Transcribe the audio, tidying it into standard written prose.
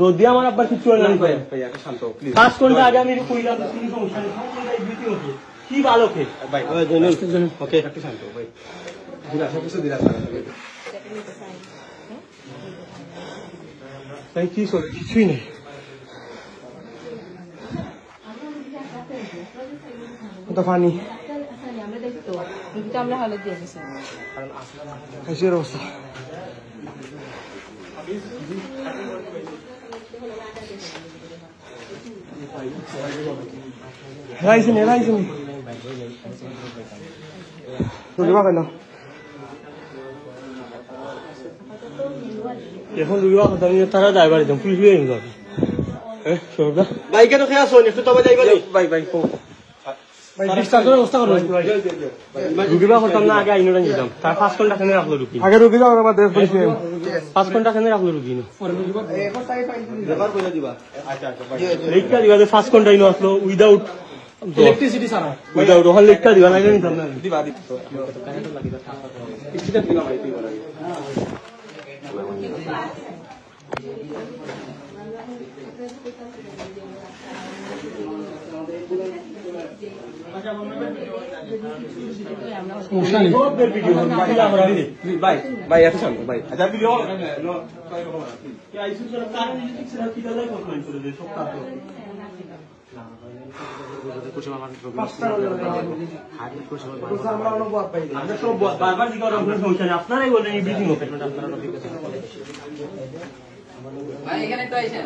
যদি আমার আব্বার কিছু হয় না ভাই শান্ত প্লিজ 5 ঘন্টা আগে আমি কইলাম কোনো সমস্যা নেই 5 ঘন্টা ডিউটি হচ্ছে কি ভালো কে ভাই ওকে একটু শান্ত ভাই দিলা সব কিছু দিলা তাই কি চলে কিছুই নেই ওটা পানি আমরা হলে দিয়ে গেছি খাইছের অবস্থা হেরাইছেন রুগীবা কেন এখন রুগীবা কথা নিয়ে তারা ড্রাইভার একদম পুলিশ হয়ে যাবে হ্যাঁ সরদা ভাই কেন খেয়ে আসো একটু তবে যাইবা ভাই ভাই ভাই ডিসচার্জের ব্যবস্থা করুন রুগীবা করতাম না আগে আইনটা নিতাম তার 5 ঘন্টা খানে রাখলো রুগী আগে রুগীবা আমার দেশ পুলিশ 5 ঘন্টা খানে রাখলো রুগী না ব্যাপার কইলা দিবা আচ্ছা আচ্ছা ভাই লেখা দিবা 5 ঘন্টা ইনো আসলো উইদাউট ইলেকট্রিসিটি ছাড়া উইদাউট ওখানে লেখা দিবা না নিতাম না দিবা কিছুটা দিবা ভাই তুই বলা ভাই ভাই এত শান্ত ভাই আচ্ছা ভিডিও আপনারাই বলেন এখানে তো আইসেন